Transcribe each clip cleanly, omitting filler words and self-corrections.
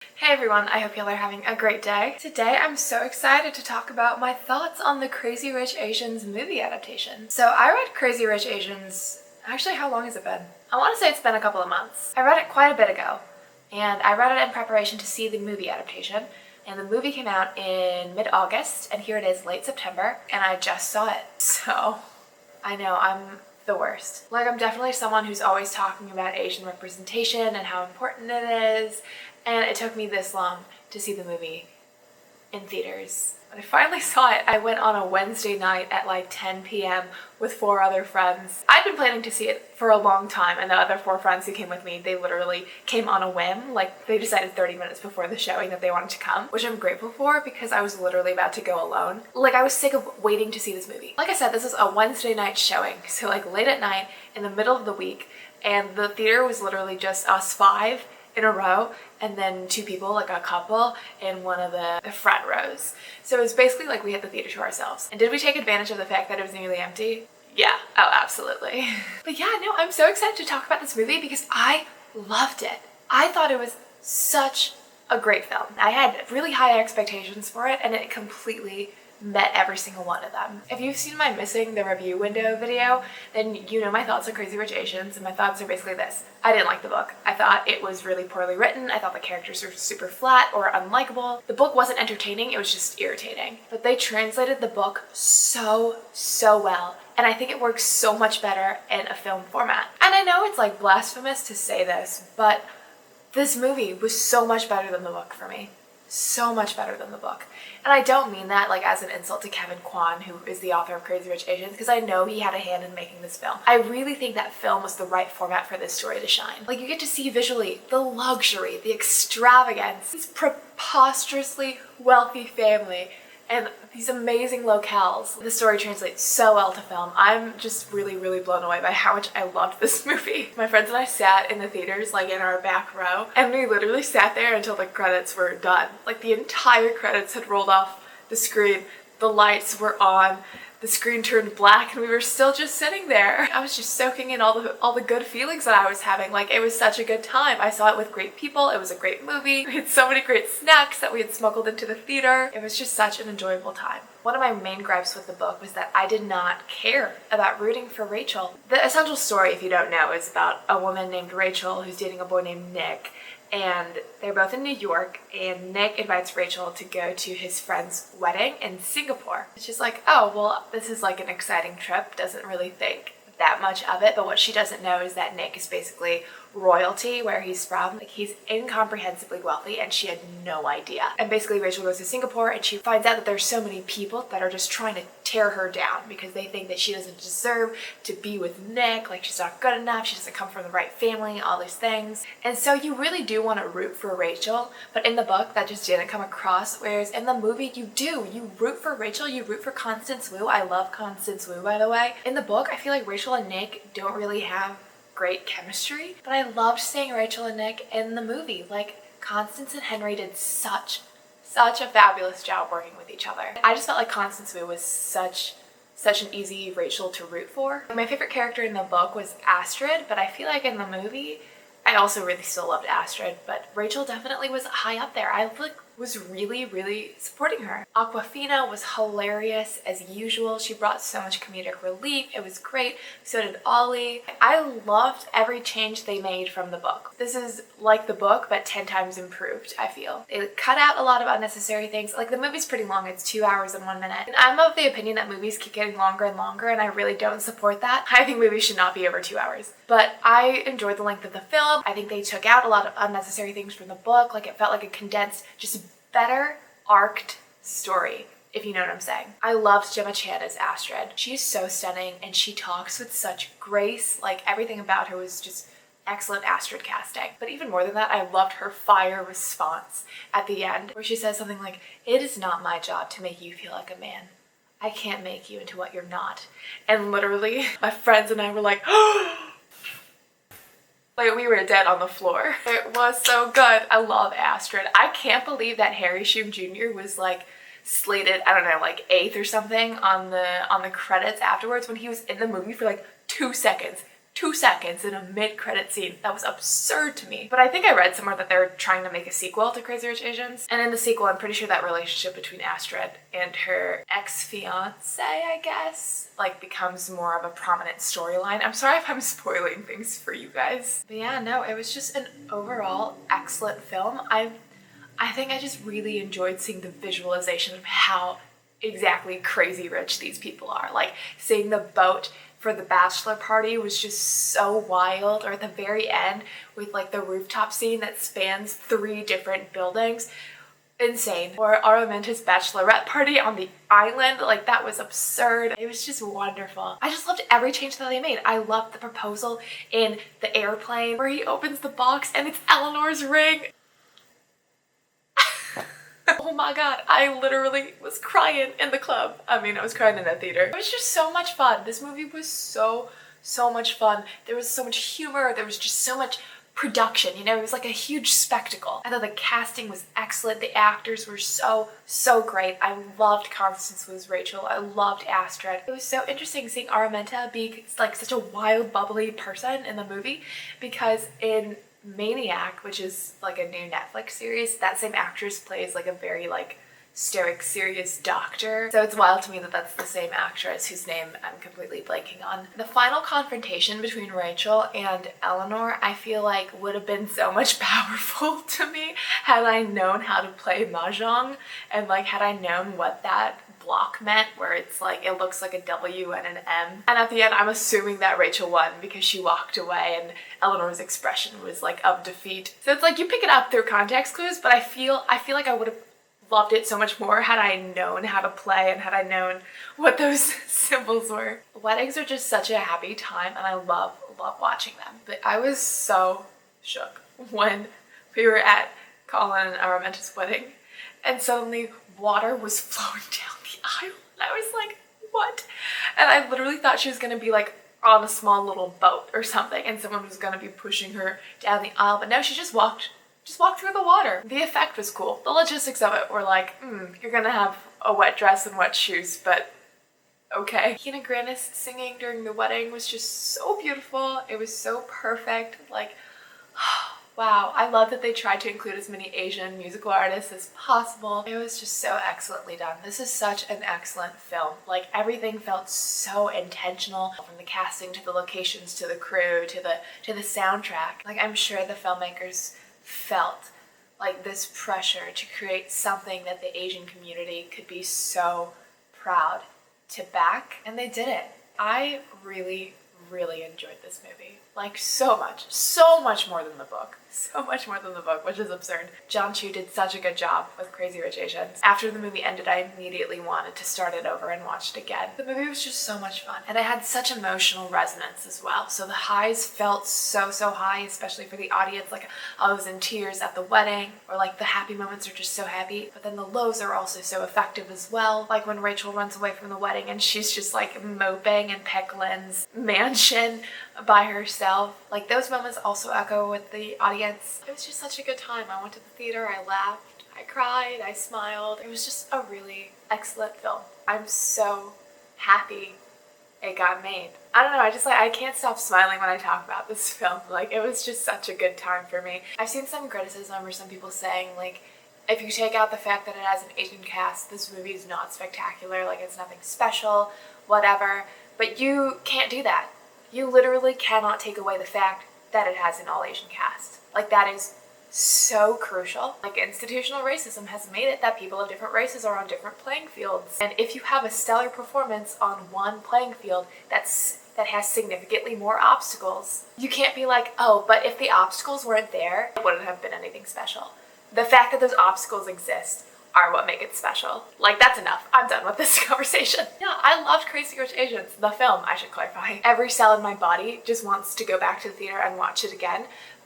Hey everyone, I hope y'all are having a great day. Today I'm so excited to talk about my thoughts on the Crazy Rich Asians movie adaptation. So I read Crazy Rich Asians, actually how long has it been? I want to say it's been a couple of months. I read it quite a bit ago, and I read it in preparation to see the movie adaptation, and the movie came out in mid-August, and here it is late September, and I just saw it. So I know I'm the worst. Like, I'm definitely someone who's always talking about Asian representation and how important it is, and it took me this long to see the movie in theaters. When I finally saw it, I went on a Wednesday night at like 10 p.m. with 4 other friends. I'd been planning to see it for a long time, and the other 4 friends who came with me, they literally came on a whim. Like, they decided 30 minutes before the showing that they wanted to come, which I'm grateful for because I was literally about to go alone. Like, I was sick of waiting to see this movie. Like I said, this is a Wednesday night showing, so like late at night in the middle of the week, and the theater was literally just us 5 in a row, and then 2 people, like a couple, in one of the front rows. So it was basically like we had the theater to ourselves. And did we take advantage of the fact that it was nearly empty? Yeah, oh absolutely. But yeah, no, I'm so excited to talk about this movie because I loved it. I thought it was such a great film. I had really high expectations for it, and it completely met every single one of them. If you've seen my missing the review window video, then you know my thoughts on Crazy Rich Asians, and my thoughts are basically this. I didn't like the book. I thought it was really poorly written. I thought the characters were super flat or unlikable. The book wasn't entertaining, it was just irritating. But they translated the book so well, and I think it works so much better in a film format. And I know it's like blasphemous to say this, but this movie was so much better than the book for me. So much better than the book. And I don't mean that like as an insult to Kevin Kwan, who is the author of Crazy Rich Asians, because I know he had a hand in making this film. I really think that film was the right format for this story to shine. Like, you get to see visually the luxury, the extravagance, this preposterously wealthy family, and these amazing locales. The story translates so well to film. I'm just really blown away by how much I loved this movie. My friends and I sat in the theaters, like in our back row, and we literally sat there until the credits were done. Like, the entire credits had rolled off the screen, the lights were on, the screen turned black, and we were still just sitting there. I was just soaking in all the good feelings that I was having. Like, it was such a good time. I saw it with great people. It was a great movie. We had so many great snacks that we had smuggled into the theater. It was just such an enjoyable time. One of my main gripes with the book was that I did not care about rooting for Rachel. The essential story, if you don't know, is about a woman named Rachel who's dating a boy named Nick, and they're both in New York, and Nick invites Rachel to go to his friend's wedding in Singapore. She's like, oh, well, this is like an exciting trip, doesn't really think that much of it, but what she doesn't know is that Nick is basically royalty where he's from. Like, he's incomprehensibly wealthy, and she had no idea. And basically Rachel goes to Singapore, and she finds out that there's so many people that are just trying to tear her down because they think that she doesn't deserve to be with Nick, like she's not good enough, she doesn't come from the right family, all these things. And so you really do want to root for Rachel, but in the book that just didn't come across, whereas in the movie you do. You root for Rachel, you root for Constance Wu. I love Constance Wu, by the way. In the book, I feel like Rachel and Nick don't really have great chemistry, but I loved seeing Rachel and Nick in the movie. Like, Constance and Henry did such a fabulous job working with each other. I just felt like Constance Wu was such an easy Rachel to root for. My favorite character in the book was Astrid, but I feel like in the movie I also really still loved Astrid, but Rachel definitely was high up there. I was really supporting her. Awkwafina was hilarious as usual. She brought so much comedic relief. It was great. So did Ollie. I loved every change they made from the book. This is like the book, but 10 times improved, I feel. They cut out a lot of unnecessary things. Like, the movie's pretty long. It's 2 hours and 1 minute. And I'm of the opinion that movies keep getting longer and longer, and I really don't support that. I think movies should not be over 2 hours. But I enjoyed the length of the film. I think they took out a lot of unnecessary things from the book. Like, it felt like a condensed, just better arced story, if you know what I'm saying. I loved Gemma Chan as Astrid. She's so stunning, and she talks with such grace. Like, everything about her was just excellent Astrid casting. But even more than that, I loved her fire response at the end, where she says something like, "It is not my job to make you feel like a man. I can't make you into what you're not." And literally, my friends and I were like, like, we were dead on the floor. It was so good. I love Astrid. I can't believe that Harry Shum Jr. was like slated, I don't know, like 8th or something on the credits afterwards, when he was in the movie for like 2 seconds. 2 seconds in a mid-credit scene. That was absurd to me. But I think I read somewhere that they're trying to make a sequel to Crazy Rich Asians. And in the sequel, I'm pretty sure that relationship between Astrid and her ex-fiance, I guess, like becomes more of a prominent storyline. I'm sorry if I'm spoiling things for you guys. But yeah, no, it was just an overall excellent film. I think I just really enjoyed seeing the visualization of how exactly crazy rich these people are. Like seeing the boat for the bachelor party was just so wild, or at the very end with like the rooftop scene that spans 3 different buildings. Insane. Or Araminta's bachelorette party on the island, like that was absurd. It was just wonderful. I just loved every change that they made. I loved the proposal in the airplane where he opens the box and it's Eleanor's ring. Oh my god, I literally was crying in the club. I mean, I was crying in the theater. It was just so much fun. This movie was so much fun. There was so much humor. There was just so much production, you know, it was like a huge spectacle. I thought the casting was excellent. The actors were so great. I loved Constance Wu's Rachel. I loved Astrid. It was so interesting seeing Araminta be like such a wild, bubbly person in the movie, because in Maniac, which is like a new Netflix series, that same actress plays like a very like stoic, serious doctor. So it's wild to me that that's the same actress whose name I'm completely blanking on. The final confrontation between Rachel and Eleanor, I feel like would have been so much powerful to me had I known how to play Mahjong, and like had I known what that block meant, where it's like it looks like a W and an M. And at the end, I'm assuming that Rachel won because she walked away and Eleanor's expression was like of defeat. So it's like you pick it up through context clues, but I feel like I would have loved it so much more had I known how to play and had I known what those symbols were. Weddings are just such a happy time and I love watching them. But I was so shook when we were at Colin and Araminta's wedding and suddenly water was flowing down the aisle. And I was like, what? And I literally thought she was gonna be like on a small little boat or something and someone was gonna be pushing her down the aisle, but no, she just walked through the water. The effect was cool. The logistics of it were like, you're gonna have a wet dress and wet shoes, but okay. Hina Grannis singing during the wedding was just so beautiful. It was so perfect. Like, wow. I love that they tried to include as many Asian musical artists as possible. It was just so excellently done. This is such an excellent film. Like, everything felt so intentional, from the casting to the locations to the crew to the soundtrack. Like, I'm sure the filmmakers felt like this pressure to create something that the Asian community could be so proud to back, and they did it. I really enjoyed this movie. Like, so much more than the book. So much more than the book, which is absurd. John Chu did such a good job with Crazy Rich Asians. After the movie ended, I immediately wanted to start it over and watch it again. The movie was just so much fun, and it had such emotional resonance as well. So the highs felt so high, especially for the audience. Like, I was in tears at the wedding, or like the happy moments are just so happy, but then the lows are also so effective as well. Like when Rachel runs away from the wedding and she's just like moping in Peck Lynn's mansion by herself. Like, those moments also echo with the audience. It was just such a good time. I went to the theater, I laughed, I cried, I smiled. It was just a really excellent film. I'm so happy it got made. I don't know, I can't stop smiling when I talk about this film. Like, it was just such a good time for me. I've seen some criticism or some people saying, like, if you take out the fact that it has an Asian cast, this movie is not spectacular, like it's nothing special, whatever. But you can't do that. You literally cannot take away the fact that it has an all-Asian cast. Like, that is so crucial. Like, institutional racism has made it that people of different races are on different playing fields. And if you have a stellar performance on one playing field that has significantly more obstacles, you can't be like, oh, but if the obstacles weren't there, it wouldn't have been anything special. The fact that those obstacles exist are what make it special. Like, that's enough. I'm done with this conversation. Yeah, I loved Crazy Rich Asians, the film, I should clarify. Every cell in my body just wants to go back to the theater and watch it again.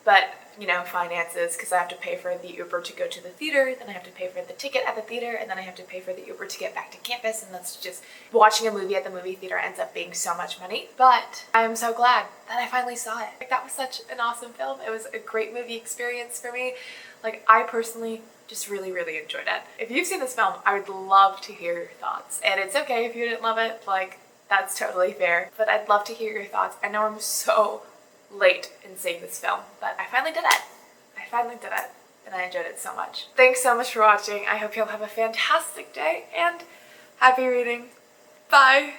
But, you know, finances, because I have to pay for the Uber to go to the theater, then I have to pay for the ticket at the theater, and then I have to pay for the Uber to get back to campus, and that's just, watching a movie at the movie theater ends up being so much money. But I am so glad that I finally saw it. Like, that was such an awesome film. It was a great movie experience for me. Like, I personally just really enjoyed it. If you've seen this film, I would love to hear your thoughts. And it's okay if you didn't love it. Like, That's totally fair, but I'd love to hear your thoughts. I know I'm so late in seeing this film, but I finally did it. And I enjoyed it so much. Thanks so much for watching. I hope you'll have a fantastic day and happy reading. Bye!